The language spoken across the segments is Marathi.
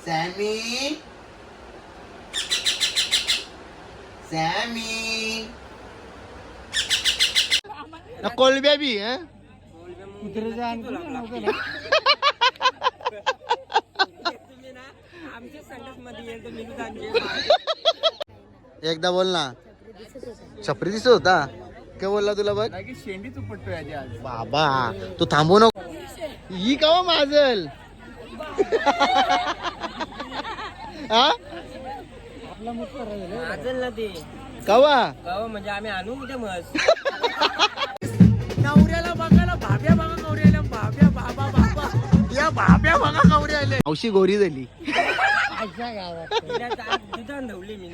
सॅमी सॅमी कोलब्या बी एकदा बोल ना. छपरी दिसत होता. काय बोलला तुला बघ. शेंडी चुपटतोय आज बाबा तू थांबू नको. ही का माझल कवा म्हणजे आम्ही आणू उद्या मस्त. नवऱ्याला बघायला भाब्या बघा गौरी आल्या. भाब्या बाबा बाबा या भाब्या बघा गौरी आले. मावशी गोरी झाली. दुधान धवली मी.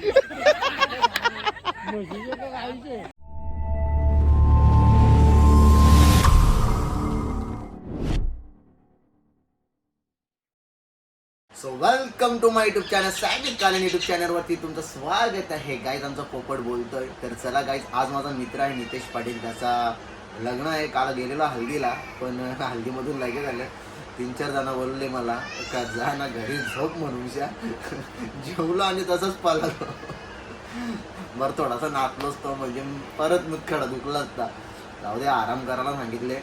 So welcome to my YouTube channel. सायबिक कालन युट्यूब चॅनल वरती तुमचं स्वागत आहे. गाईज आमचा पोपट बोलतोय. तर चला गाईज, आज माझा मित्र आहे नितेश पाटील. त्याचा लग्न आहे. काल गेलेला हल्दीला, पण हल्दीमधून लगे झालं. 3-4 जण बोलले मला का जा ना घरी झोप म्हणूनशा. जेवलो आणि तसंच पळालो. बरं थोडासा नाचलोच तो, म्हणजे परत मुतखडा दुखला असता. जाऊ दे, आराम करायला सांगितले.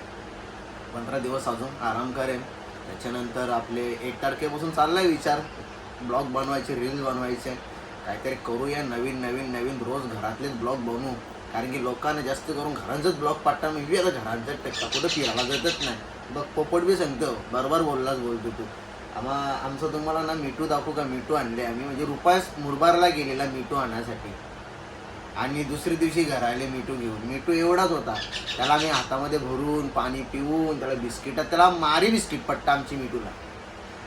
15 दिवस अजून आराम करेन. त्याच्यानंतर आपले 1 तारखेपासून चाललाय विचार ब्लॉग बनवायचे, रील्स बनवायचे, काहीतरी करूया नवीन नवीन नवीन. रोज घरातलेच ब्लॉग बनवू, कारण की लोकांना जास्त करून घरांचंच ब्लॉग पाठता. मी आता घरांचाच टेक्का, कुठं फिरायला जातच नाही. बघ पोपट बी सांगतो, बरोबर बोललाच बोलतो तू. आमचं तुम्हाला ना मिठू दाखवू का. मिठू आणले आम्ही, म्हणजे रुपास मुरबारला गेलेला मिठू आणण्यासाठी, आणि दुसऱ्या दिवशी घर आले मिठू घेऊन. मिठू एवढाच होता, त्याला आम्ही हातामध्ये भरून पाणी पिऊन त्याला बिस्किटात, त्याला मारी बिस्किट पट्टा आमची मिठूला.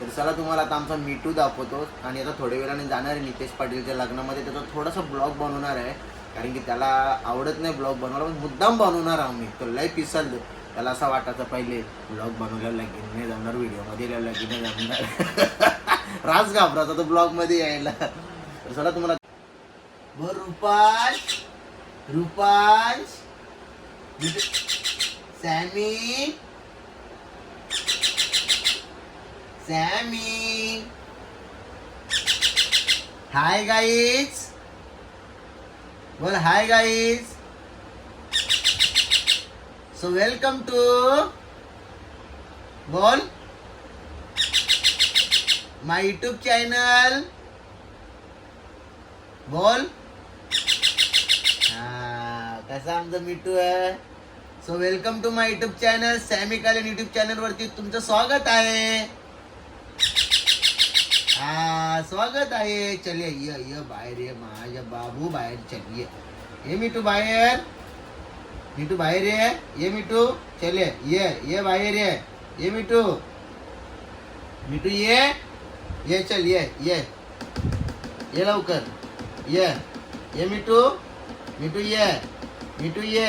तर चला तुम्हाला आता आमचा मिठू दाखवतो. आणि आता थोड्या वेळाने जाणार आहे नितेश पाटीलच्या लग्नामध्ये. त्याचा थोडासा ब्लॉग बनवणार आहे, कारण की त्याला आवडत नाही ब्लॉग बनवायला, पण मुद्दाम बनवणार आहोत मी. तो लय पिसाल. त्याला असं वाटायचं पहिले ब्लॉग बनवल्याला लगीन नाही जमणार, व्हिडिओमध्ये लगीन नाही जमणार. राज घाबराचा तो ब्लॉगमध्ये यायला. तर चला तुम्हाला रुपाश रुपाश सॅमी सॅमी. हाय गाईज, बोल hi guys. So welcome to, बोल माय यूट्यूब चॅनल, बोल. कसा आमचा मिठू आहे. So welcome to my YouTube channel. Sammy कालन युट्यूब चॅनल वरती तुमचं स्वागत आहे. स्वागत आहे. चलिए ये बाहेर ये माझ्या बाबू, बाहेर चलिए. ये मिठू बाहेर, मिठू बाहेर ये मिठू. चलिए ये बाहेर ये मिठू. मिठू ये चल ये लवकर ये मिठू. मिठू ये मिठू ये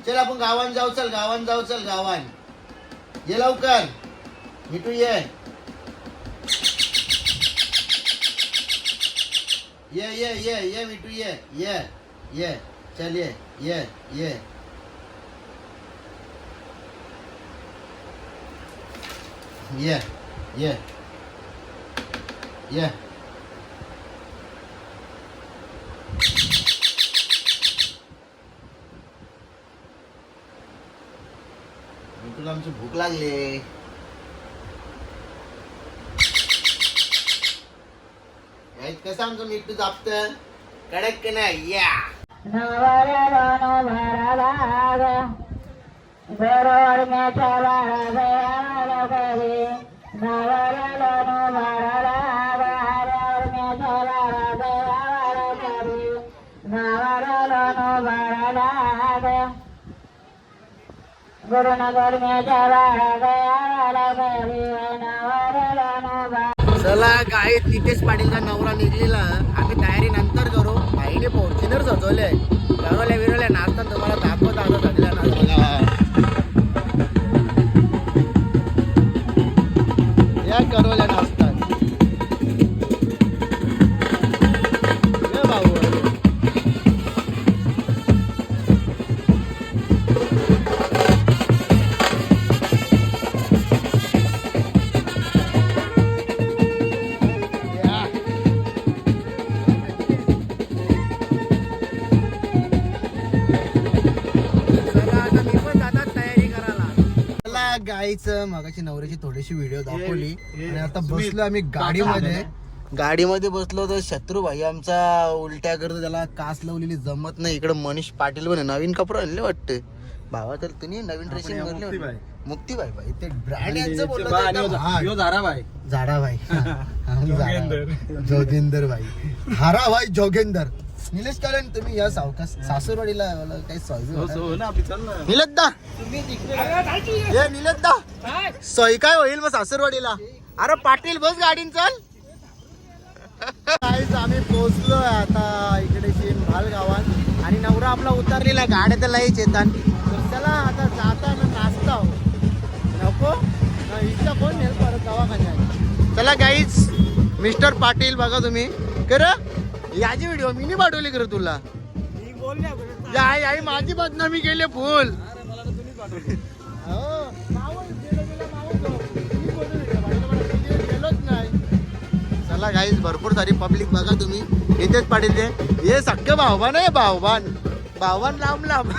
चल आपण गावान जाऊ. चल गावान जाऊ, चल गावान ये लवकर. मिठू ये मिठू ये चल ये तुला आमची भूक लागली. कसं आमचं मिठू जापत कडक की नाही. या चला काय, नितेश पाटीलचा नवरा निघलेला. आम्ही तयारी नंतर करू. भाईने फॉर्च्युनर सजवले, गरवल्या विरवल्या नाचतात. तुम्हाला दाखवत आलो सगळ्या या गरवल्या नाचतात. काहीच मगाची नवऱ्याची थोडीशी व्हिडिओ दाखवली आणि आता बसलो आम्ही गाडीमध्ये बसलो तर शत्रू भाई आमचा उलट्या करतो, त्याला कास लावलेली जमत नाही. इकडे मनीष पाटील पण आहे, नवीन कपडे आणले वाटते भावा. तर तुम्ही नवीन ड्रेसिंग करले मुक्ती भाई भाई ते ब्रँड यांचं बोललं झाडा भाई जोगेंदर भाई हारा भाई जोगेंदर. निलेश कालन तुम्ही या सावकाश सासूरवाडीला काही निलेशदा हे निलेशदा सोय काय होईल मग सासूरवाडीला? अरे पाटील बस गाडीन चल. काहीच आम्ही पोहोचलोय आता इकडे शिनभाल गावात आणि नवरा आपला उतरलेला, गाड्या तर लईच येतात. चला आता जाताना नाश्ता नको इच्छा कोण नेल परत दवाखान्यात. चला गाईच मिस्टर पाटील बघा तुम्ही कर याची व्हिडिओ मी नाही पाठवली कर तुला. आई माझी बदनामी केली फुल. गेलोच नाही. चला गाईज भरपूर सारी पब्लिक बघा तुम्ही इथेच पाटील ते हे सख्य भावबान आहे. भावबान लांब लांब.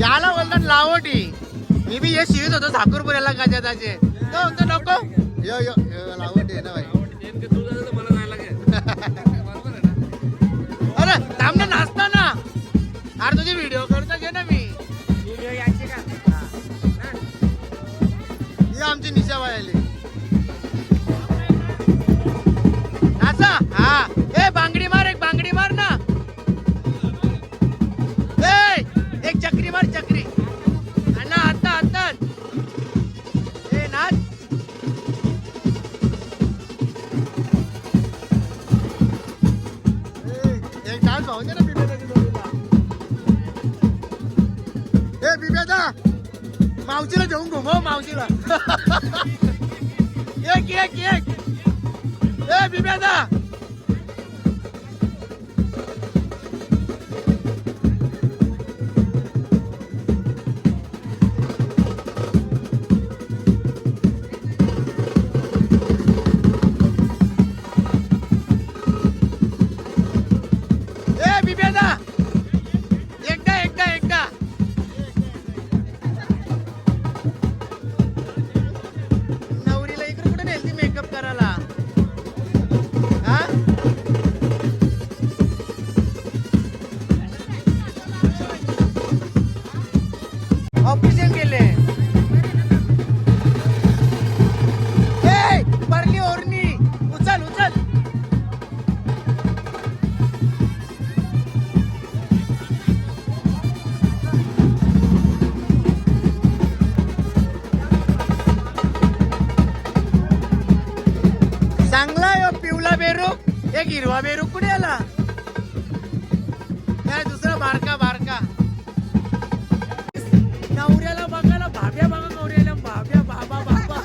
याला बोलतात लावटी. मी बी हे शिवत होतो ठाकूरपुऱ्याला काच्याचे म्हणतो नको यो यो लावटी आहे ना भाई. अरे थांब ना नाचता ना. अरे तुझी व्हिडिओ करतो घे ना मी. ही आमची निशाबाई आली नाचा. हा ए बांगडी मार, एक बांगडी मार ना. एक चक्री मार चक्री अण्णा आता आता ए नाच. एक डान्स पाहून दे ना बिब्याच्या जोडीला. ए बिब्यादा मावशीला घेऊन घुमव मावशीला. एक एक एक ए बिब्यादा. ऑपरेशन केले. परली ओरणी उचल उचल. चांगला पिवला बेरूक, एक हिरवा बेरूक कुठे आला? काय दुसरा बारका बारका. नवऱ्याला बघायला भाभ्या बघा गौऱ्याला. भाभ्या बाबा बाबा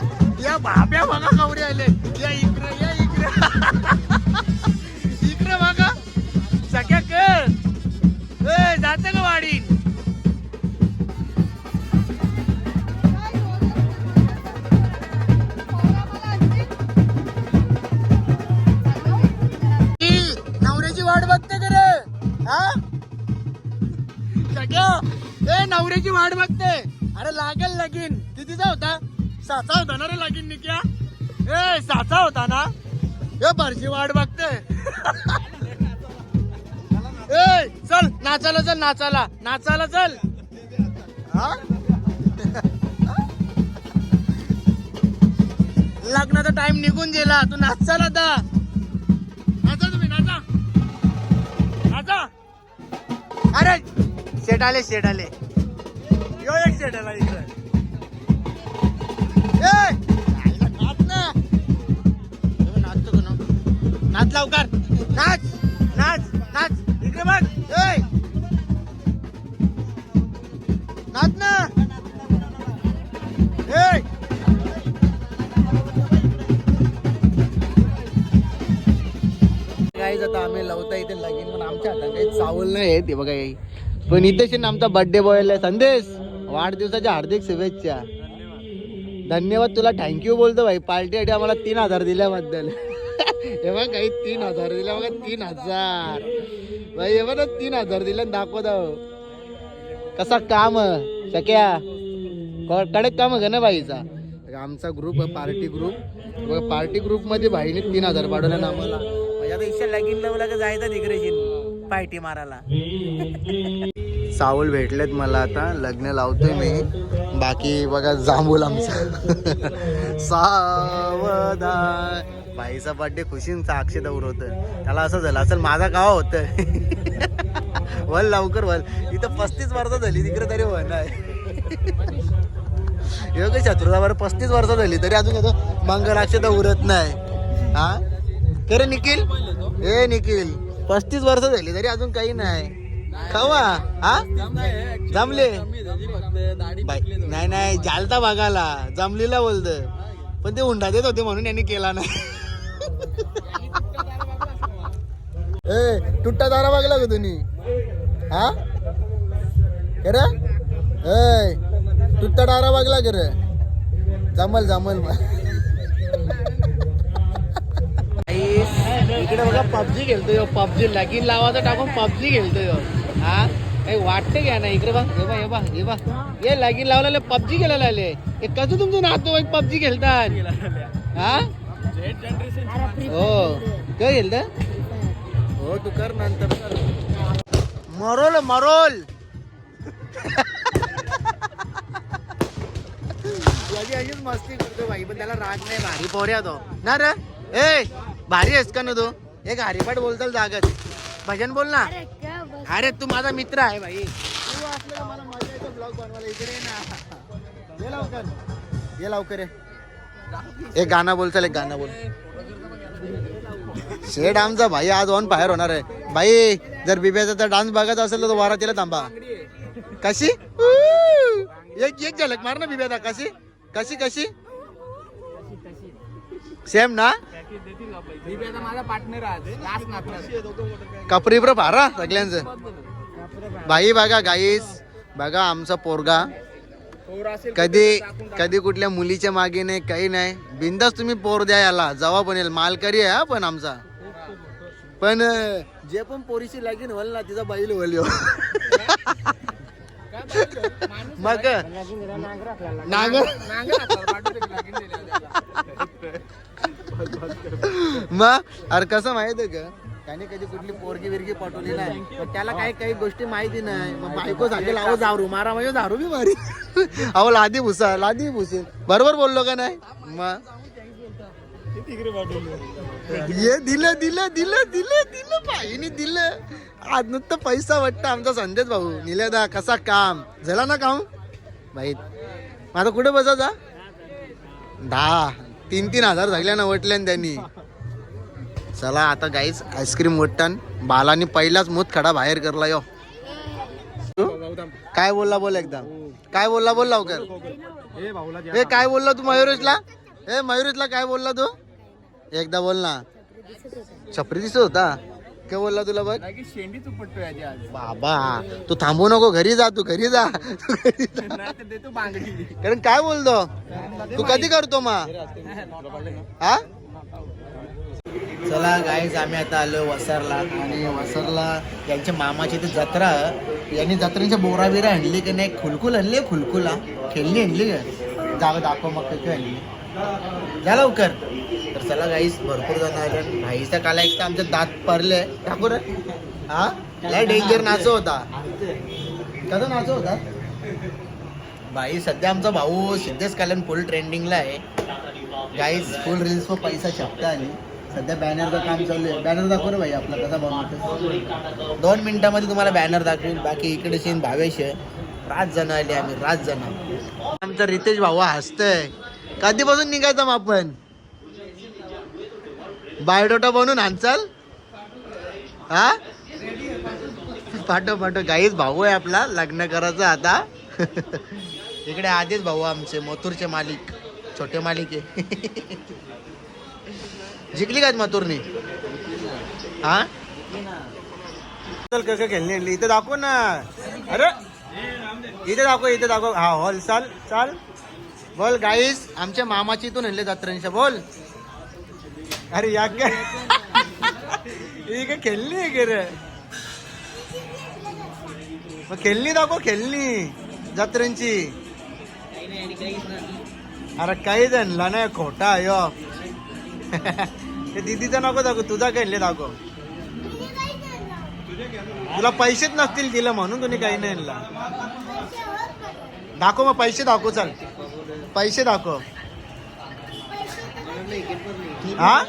या भाभ्या बघा गौरी आले. या इकडे या इकडे. इकडे बघा सगळ्या कर जात का वाडी. नवऱ्याची वाट बघते का रे? हा सगळ्या ए नवऱ्याची वाट बघते. अरे लागेल लगीन. कितीचा होता? 6चा होता ना रे लगीन निक्या. ए 6चा होता ना. ए भरची वाट बघते. ए चल नाचायला चल नाचायला नाचायला चल. हा लग्नाचा टाइम निघून गेला. तू नाचाल आता. नाचा तुम्ही नाचा नाचा. अरे शेट आले शेट आले. यो एक शेट आला इकडे. नाच ना नाचतो का ना. नाच लवकर, नाच नाच नाच, इकडे बघ, ए नाच ना, ए गाईज आता आम्ही लावता इथे लगीन, पण आमच्या हातात काही चावल नाही आहे ते बघा काही. पण इथे आमचा बर्थडे बॉय आहे संदेश, वाढदिवसाच्या हार्दिक शुभेच्छा. धन्यवाद तुला, थँक्यू बोलतो भाई. पार्टीसाठी आम्हाला 3,000 दिल्याबद्दल. हे बघ काही 3,000 दिल्या बघा, 3,000 भाई. हे बघ 3,000 दिले, दाखवत कसा काम शक्या कडक काम आहे ना भाईचा. आमचा ग्रुप आहे पार्टी ग्रुप, पार्टी ग्रुप मध्ये भाईने 3,000 पाठवले ना आम्हाला. आता इच्छा लगीन लावला का जायचं तिकडे पार्टी मारायला. सावल भेटलेत मला, आता लग्न लावतोय मी. बाकी बघा जांभूल आमचा सावधान. भाईचा बर्थडे खुशींचा अक्षता उरवत, त्याला असं झालं असेल माझा गाव होत. वल लवकर वल, इथं 35 वर्ष झाली, तिकडे तरी वन आहे. एवढं शत्रुतावर 35 वर्ष झाली तरी अजून येतो मंगल अक्षता उरत नाही. हा खरे निखिल, ए निखिल 35 वर्ष झाली तरी अजून काही नाही. खावा हा जमले नाही नाही, जालता भागाला जमलीला बोलत, पण ते हुंडा देत होते म्हणून यांनी केला नाही. ए तुट्टा दारा बघला का तुम्ही? हा खर ए तुट्टा दारा बघला खर, जमल जमल. इकडे बघा पबजी खेळतोय, पबजी लगीन लावायचं टाकून पबजी खेळतोय. हा काही वाटतं घ्या ना, इकडे बघ, हे बघ हे बघ, हे लगीन लावलेले पबजी खेळायला आले. हे कसं तुमचं नातो पबजी खेळतात? हा हो काय खेळत हो, तू कर नंतर कर. मरोल मरोल अशीच मस्ती करतो भाई, पण त्याला राग नाही. भारी पोऱ्या तो ना रे. ए भारी आहेस का ना तू? एक हरिपाठ बोलताल जागत भजन बोल ना. अरे तू माझा मित्र आहे भाई, तू असलं मला मजा येतो ब्लॉग बनवायला. इकडे ना, ये लवकर ये लवकर. एक गाणं बोल, चल एक गाणं बोल. शेड आमचा भाई आज ऑन बाहेर होणार आहे भाई. जर बिब्याचा तर डान्स बघायचा असेल तर वारातीला थांबा. कशी एक एक झलक मार ना बिब्याचा. कशी कशी कशी सेम ना. माझा पार्टनर कपरी ब्र भारा सगळ्यांचं भाई. बघा गाईस, बघा आमचा पोरगा कधी कधी कुठल्या मुलीच्या मागे नाही, काही नाही. बिंदास तुम्ही पोर द्या याला, जवा पण येईल. मालकरी आहे पण आमचा. पण जे पण पोरीशी लागेल होल ना, तिचा बैल होल मग नांगर. मग अरे कसं माहित आहे का, त्याने कधी कुठली पोरगी विरगी पटवली नाही, पण त्याला काही काही गोष्टी माहिती नाही. मग बायको सांगेल अहो दारू मारा, म्हणजे दारू बी मारी. अहो लादी भुसा लादी भुसे, बरोबर बोललो का नाही? मग ये दिलं दिलं दिलं दिलं दिलं भाईनी दिलं. आज नुसतं पैसा वाटतं आमचा संदेश भाऊ. निलेदा कसा काम झाला ना काम भाई. माझा कुठे बसायचा 3,000 झाल्या ना वटल्यान त्यांनी. चला आता गाईच आईस्क्रीम वटन. बालानी पहिलाच मूत खडा बाहेर करला. यो काय बोलला बोल एकदम, काय बोलला बोल लवकर. ए काय बोलला तू मयुरेशला? ए मयुरेशला काय बोलला तू? एकदा बोल ना. छपरी दिसत होता. काय बोलला तुला बघ? शेंडी तू पटतोय आज बाबा. तू थांबू नको, घरी जा तू, घरी जा. देतो बांगडी. कारण काय बोलतो तू, कधी करतो मग हा? चला गाईज आम्ही आता आलो वसरला. आणि वसरला यांच्या मामाची ती जत्रा. यांनी जत्रेच्या बोरा बिरा आणली की नाही, खुलकुल आणली, खुलकुला खेळणी आणली का जागा दाखव मग काही आणली जा लवकर. तर चला गाईस भरपूर जण आले. भाईचा काला एक तर आमचे दात पडले टाकू रे. हा लय डेंजर नाचो होता. कसा नाचो होता भाई. सध्या आमचा भाऊ सिद्धेश कालन फुल ट्रेंडिंगला आहे गाईज. फुल रील्स वर पैसा छापता आली. सध्या बॅनरचं काम चालू आहे. बॅनर दाखव रे भाई आपला कसा बनवतो. 2 मिनिटामध्ये तुम्हाला बॅनर दाखवेल. बाकी इकडे सीन भावेश आहे. 5 जण आले आम्ही, 5 जण. आमचा रितेश भाऊ हसतय. कधीपासून निघायचं मग आपण बायोडोटा बनवून आणचाल हा पाठव गाईच भाऊ आहे आपला लग्न करायचं आता. इकडे आधीच भाऊ आमचे मथुरचे मालिक छोटे मालिक आहे. जिंकली काय मथुरनी हा चल कसं खेळली इथे दाखव ना. अरे इथे दाखव हा हॉल चाल बोल गाईस आमच्या मामाची इथून आणले जत्रेंच्या बोल. अरे या काय ही काय खेळली आहे रे मग खेळणी दाखव खेळणी जत्रेंची. अरे काहीच आणला नाही खोटा अयो. दीदीचा नको दाखव तुझा खेळले दाखव. तुला पैसेच नसतील दिलं म्हणून तुम्ही काही नाही आणला. दाखव मग पैसे दाखव चल पैसे दाखव. हा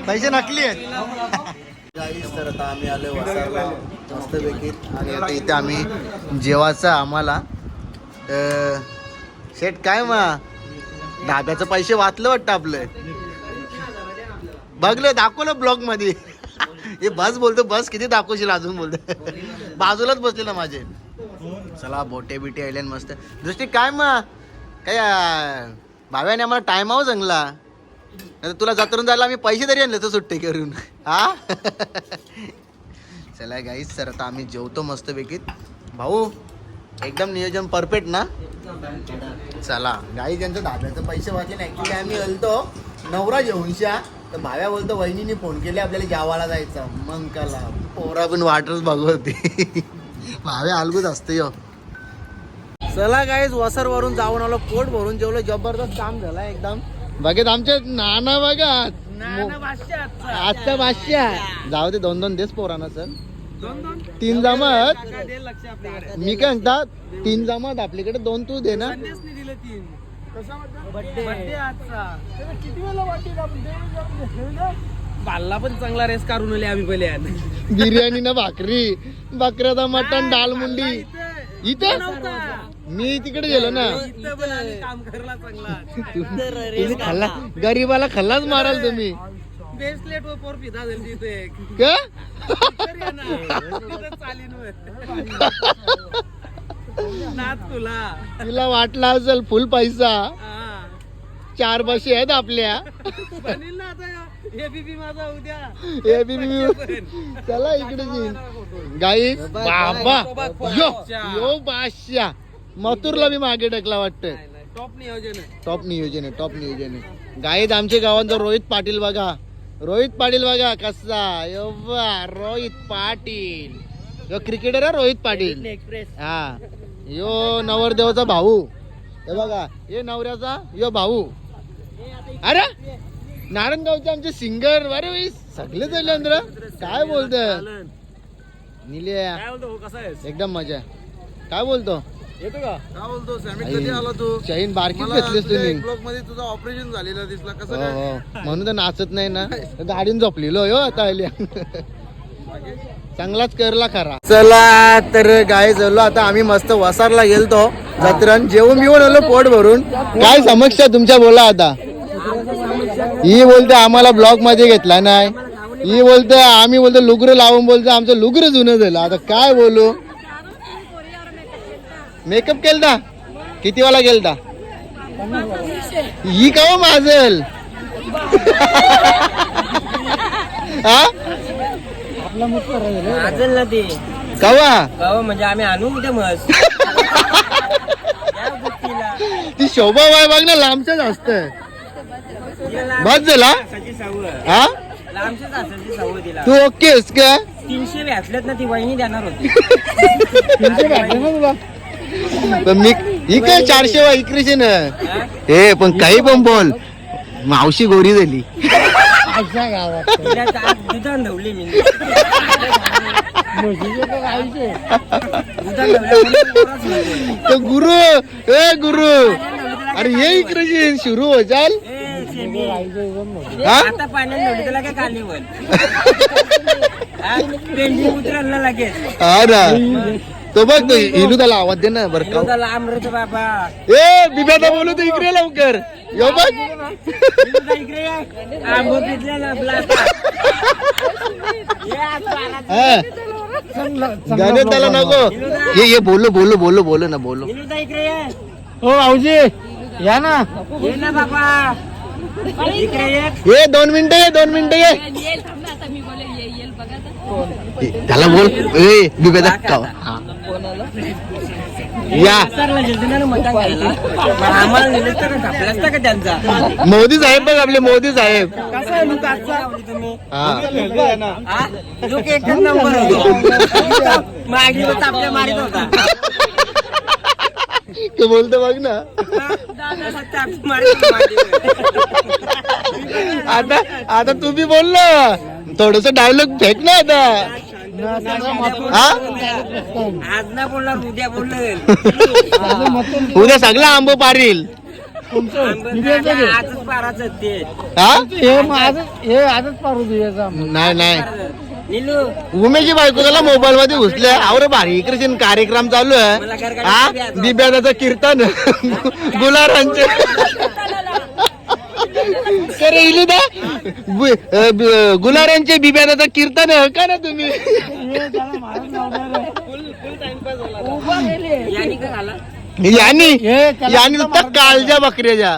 पैसे नकली आहेत. तर आता आम्ही आलो वसारला मस्तपैकी आणि आता इथे आम्ही जेवायचं आम्हाला शेट काय मग धाब्याचं पैसे वाचलं वाटतं आपलं. बघलं दाखवलं ब्लॉग मध्ये. हे बस बोलतो बस किती दाखवशील अजून बोलतो. बाजूलाच बसले ना माझे. चला बोटे बिटे आले मस्त दृष्टी काय मग काय भाव्याने आम्हाला टायमावर जंगला नाही तुला जत्रून जायला आम्ही पैसे तरी आणले तर सुट्टे करून हा. चला गाईस सर आता आम्ही जेवतो मस्तपैकी. भाऊ एकदम नियोजन परफेक्ट ना. चला गाई त्यांचं धाब्याचं पैसे वाचले नाही ऍक्च्युली आम्ही हलतो नवरा जेवणशा तर भाव्या बोलतो वहिनीने फोन केले आपल्याला गावाला जायचं मग काला पोरा पण वाटच बघवते. भाव्या अलगूच असते यो. चला गाईस वसर वरून जाऊन आलो पोट भरून जेवलो जबरदस्त काम झाला एकदम. बघत आमच्या नाना बघा आजचा बादशा जाऊ दे 2-2 देस पोरांना सर 3 जमत. मी काय म्हणता 3 जमत आपल्याकडे 2 तू दे ना. बाल्ला पण चांगला रेस काढून आले आम्ही पहिले. बिर्याणी ना भाकरी बकऱ्याचा मटण डाल मुंडी इथे मी तिकडे गेलो ना. काम करला चांगला. तुम्ही खाल्ला गरीबाला खाल्लाच माराल तुम्ही. बेसलेट वर पोर पिता झाली तिथे का नाच तुला तुला वाटला असेल फुल पैसा 4 बशी आहेत आपल्या. बनील ना आता एबीपी माझा उद्या ए बी चला इकडे गाईस बाबा यो बादशा मथुरला मी मागे टाकला वाटतं. टॉप नियोजन आहे. टॉप नियोजन आहे गाईत आमच्या गावांचा रोहित पाटील बघा कसा यो बा रोहित पाटील यो क्रिकेटर आहे रोहित पाटील. हा यो नवरदेवाचा भाऊ हे बघा हे नवऱ्याचा यो भाऊ. अरे नारायणगावचे आमचे सिंगर अरे सगळे झाले अंद्र काय बोलत निल्या कसा आहे एकदम मजा. काय बोलतो येतो का काय बोलतो सॅमिक कधी आला तू शाहीन बारकीच घेतलीस तुम्ही. ब्लॉग मध्ये तुझं ऑपरेशन झालेलं दिसला हो कसं हो म्हणून तर नाचत नाही ना गाडीन झोपलेलो हो आता आल्या. चांगलाच करला खरा. चला तर गाय झालो आता आम्ही मस्त वसारला गेलतो जत्रण जेवून बिवून आलो पोट भरून. काय समस्या तुमच्या बोला आता. ही बोलते आम्हाला ब्लॉग मध्ये घेतला नाही. ही बोलते आम्ही बोलतो लुगरं लावून बोलतो आमचं लुगरं जुनं झालं. आता काय बोलू. मेकअप केलता किती वाला गेलता ही का माझल हा माझल ना ते कवा म्हणजे आम्ही आणू कुठे मस्त ती शोभा बाय बघ ना लांबच असत बस झाला हा तू ओके आहेस का 300 भेटलेत ना ती वहिनी देणार होती. 300 भेटले ना तुला पण मी ही काय 400 वा इकरेशन हे पण काही पण बोल मावशी गोरी झाली अशा गावात दुधान धवली मी तो गुरु ए गुरु अरे ये इकरेशन सुरू हो चाल आता पाण्यात धवली त्याला काय कालीवर पेंडिंग उतरायला लागेल. हा ना तो बघ तो हिलू त्याला आवाज दे ना बरं का अमृत बाबा ए बिब्यादा बोलू तू इकडे लवकर यो बघ इकडे ये. आंबो पिकले ना आपला आता. ये आता आला. हा. गणेशदाला नको ये बोलो ना बोलो निलूदा इकडे ये. हो भाऊजी या ना. ये ना बाबा इकडे ये. ये 2 मिनिटं ये 2 मिनिटं ये त्याला बोल ए बिबेदा का हा. या सरला गेलते ना मटण खायला. मग आम्हाला नेलं तर का घापला असता का त्यांचा. मोदी साहेब बघ आपले मोदी साहेब कसा आहे लोक आजचा तुम्ही हा हा? लोक एकच नंबर होतो. मागे तापल्या मारित होता. तो बोलतो बघ ना दादा ताप मारित होता मागे. आता आता तू बी बोल ना थोडस डायलॉग फेक ना आता हा आज ना बोलणार उद्या बोलेल. उद्या सगळा आंबो पारील आजच पाराच ते. हा हे आजच पारू दे. नाही नाही निलू उमेशची बायको त्याला मोबाईल मध्ये घुसले आवरे भारी इकडे कार्यक्रम चालू आहे हा बिब्यादाचं कीर्तन गुलारांचे अरे इलुदा गुलारांचे बिब्यादाचं कीर्तन का ना तुम्ही यानी का झाला यांनी नुसता कालच्या बकऱ्याच्या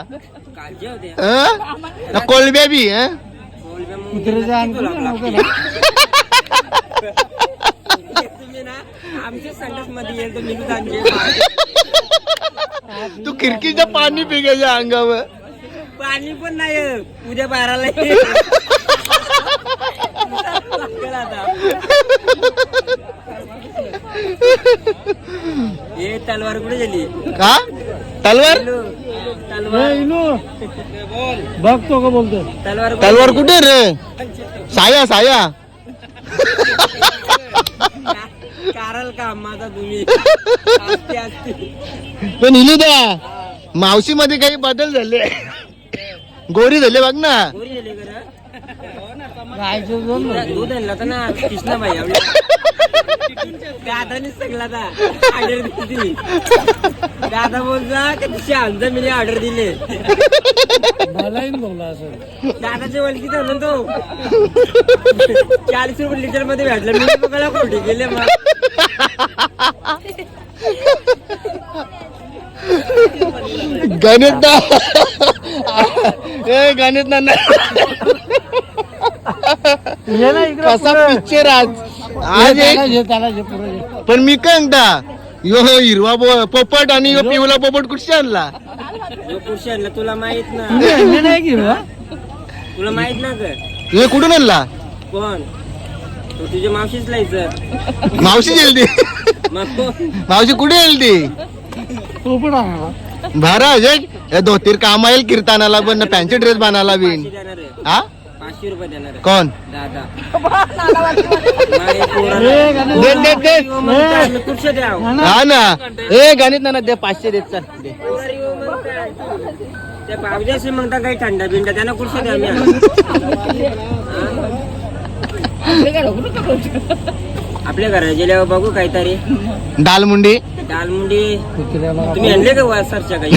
काळजी होते. हं? कोलब्या बी हं? तुम्ही ना आमच्या संडास मध्ये येईल तर निलू दांजे. तू खिडकीच्या पाणी पिकायच्या अंगावर पाणी पण नाही उद्या 12ला ये तलवार कुठे गेली. का तलवार तलवार बघतो का बोलतो. तलवार कुठे रे साया कारल का माझा तुम्ही असते असते. पण इलुदा मावशी मध्ये काही बदल झाले गोरी झाले बघ ना गोरी झाली का दूध आणला होता ना कृष्णा भाई दादानीच सगळा ऑर्डर दिली. दादा बोलला की तुझी आमचा मी ऑर्डर दिले. दादाच्या वलकीत होतो तो 40 रुपये लिटर मध्ये भेटला. मी बघायला खोटे गेले मग. गणित ए गणित ना कसा पिक्चर आज पण मी काय म्हणता यो हिरवा पोपट आणि यो पिवला पोपट कुठे आणला जो खुशी आणला तुला माहित ना. तुला माहित ना का तुझे कुठून आणला कोण तो तुझ्या मावशीच लायचं. मावशी गेली मग कोण मावशी कुठे गेली भारा अजय धोतीर काम येईल कीर्तनाला पण फॅन्सी ड्रेस बनायला बिन 500 देणार आहे. हा 500 रुपये देणार आहे. कोण दादा खुर्शी द्या. हा ना ए गणित ना दे 500 देत चल दे त्या बाबजाशी म्हणता काही थंडा बिंडा त्यांना खुर्शी द्या. आपल्या घरात गेल्यावर बघू काहीतरी दालमुंडी दालमुंडी तुम्ही आणले का वासरच्या काही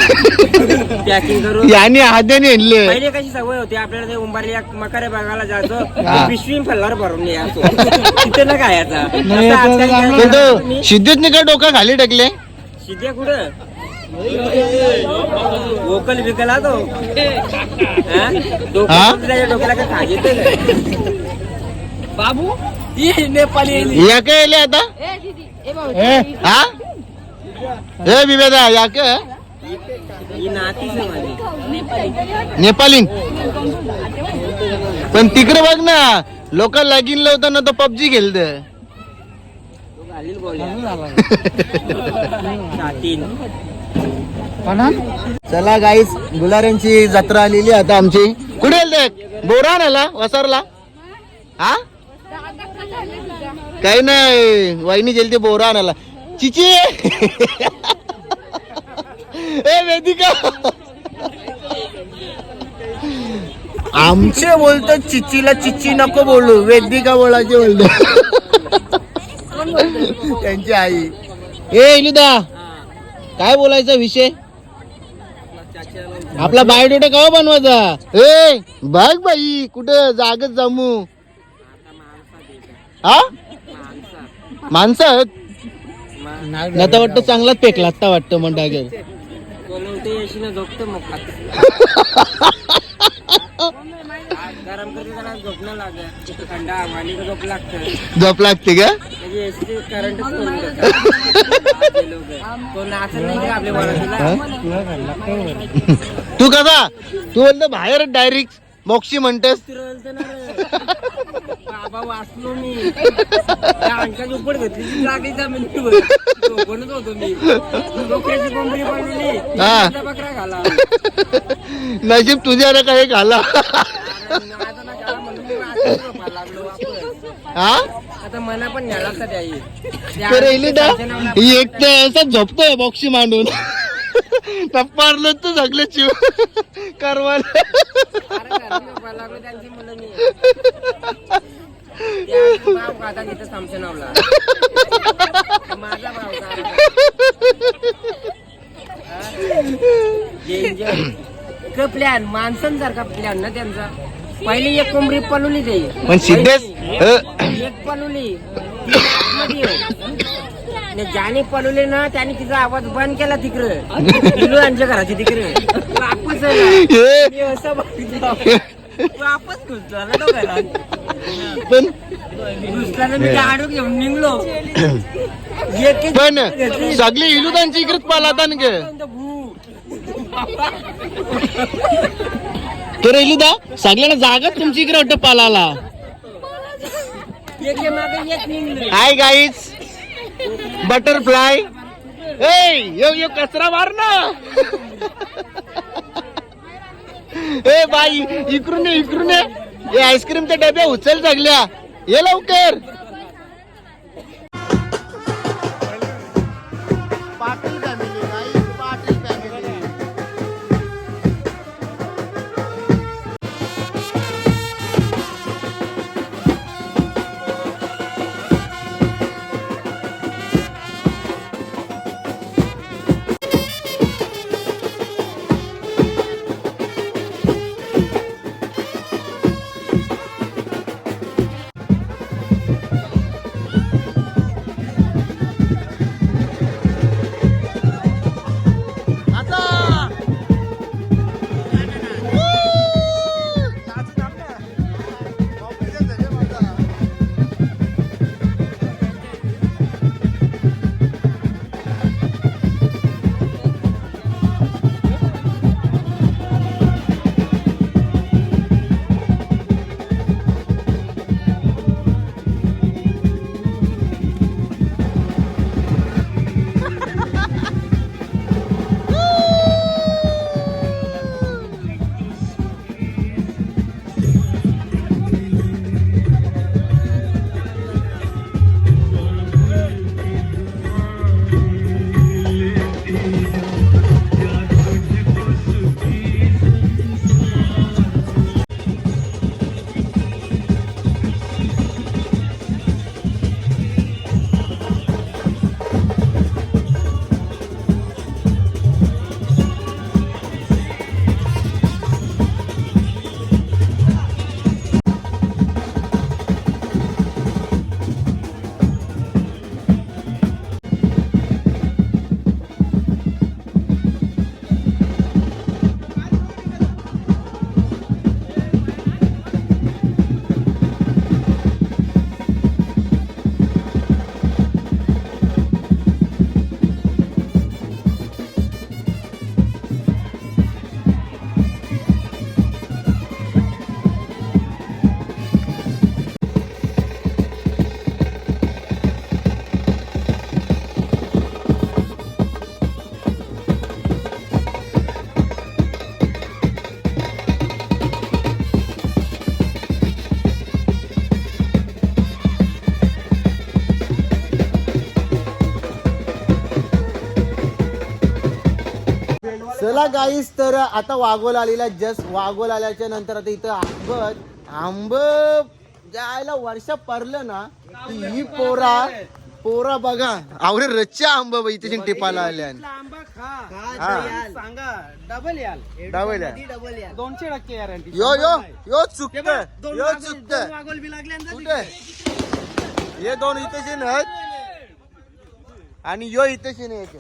पॅकिंग करून. याने हाताने आणले पहिले कशी सवय होती आपल्याला ते उंबारली मकारे बघायला जायचो पिशवी फल्लार भरून यायचो तिथे ना खायचा. पण तो सिद्धेशने काय डोका खाली टाकले शिद्या कुठं वोकल बिकला तो डोक्याला काय खा येते बाबू नेपाली या काय आले आता हा हे बिबेदा या काय ही नातीच आहे माझी नेपाली पण तिकडे बघ ना लोक लगीन लावताना तो पबजी खेळत घालील बोलल्या छातीन. चला गाईस गुलाऱ्यांची जत्रा आलेली आता आमची कुठे बोरान आला वसरला हा काही नाही वहिनी गेली ते बोरान आला चिची ए वेदिका आमचे बोलतो चिचीला चिची नको बोलू वेदिका बोलायचे बोलतो त्यांची आई ए इलिदा काय बोलायचा विषय आपला बायोडेटा केव्हा बनवायचा? ए बघ बाई कुठं जागच जमू. हा माणसं आता वाटतं चांगलाच पेकला आता वाटतं म्हणता झोपतो मग गरम करते त्याला झोपणं लागत थंड हवानी झोप लागतं. झोप लागते का? म्हणजे एसी करंटच करून तो नाचत नाही का आपल्या वरातीला. तू कसा तू बोलतो बाहेर डायरेक्ट मोक्षी म्हणतेस. बाबा वाचलो मी अंकाची उपड घेतली जागेचा झोपणच होतो मी. डोक्याची कोंबडी पडलेली बकरा घाला. नशीब तुझ्या रे काही घाला. आता मना पण न्याला एक तर असं झोपतोय बॉक्सी मांडून टप्पारलो तर सगळे चिव करवाल. लागलो त्यांची मुलं मी आता तिथं समशनावला माझा भाव प्लॅन माणसांसारखा प्लॅन ना त्यांचा. पहिली एक कोंबडी पलवली ते पण सिद्धेश एक पलवली ज्याने पलवले ना त्याने तिचा आवाज बंद केला तिकडं यांच्या घराची तिकडे वापस वापस घुसला ना डोक्याला. पण घुसला ना मी गाडून घेऊन निघलो. पण सगळी इलू त्यांची इकडेच पालाता ना तर इलुदा सगळ्यांना जागा तुमची इकडे वाटतं पालाला. Hi guys butterfly. यो कचरा मार ना. ए बाई इकडून ये आईस्क्रीमच्या डब्या उचल सगळ्या ये लवकर. Patil family Patil family. चला गाईस तर आता वाघोल आलेला जस्ट वाघोल आल्याच्या नंतर आता इथं आंब जायला वर्ष परलं ना ही पोरा बघा आवडे रच्च्या आंब इथे टिपाला आल्या हा. सांगा डबल याल डबल आहे. डबल या 200% गॅरंटी यो चुकतंय यो चुकतंय वागोल बी लागले कुठे हे दोन इथेशी आहेत आणि यो इथेशी नाही एक.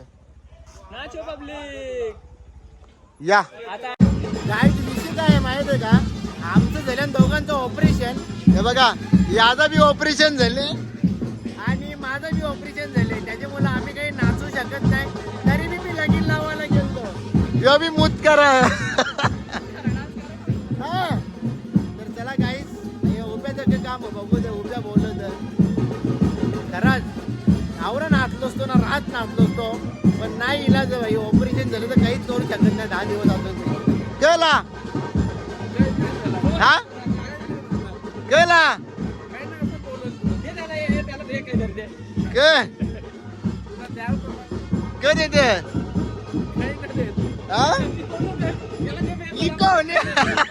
नाचो पब्लिक या आता काय विषय काय आहे माहित आहे का आमचं झालं दोघांचं ऑपरेशन हे बघा याचा बी ऑपरेशन झाले आणि माझं बी ऑपरेशन झाले त्याच्यामुळे आम्ही काही नाचू शकत नाही तरी मी लगीन लावायला गेलो यो बी मूत करा हा तर चला काहीच हे उभ्याचं काम बघू दे उभ्या बोललं तर खरंच आवरा नाचलो असतो ना रात नाचलो असतो पण नाही इलाज भाई ऑपरेशन झालं तर काहीच करू शकत नाही 10 दिवस अजून गेला हा गेला के देते हा? ही कोण आहे?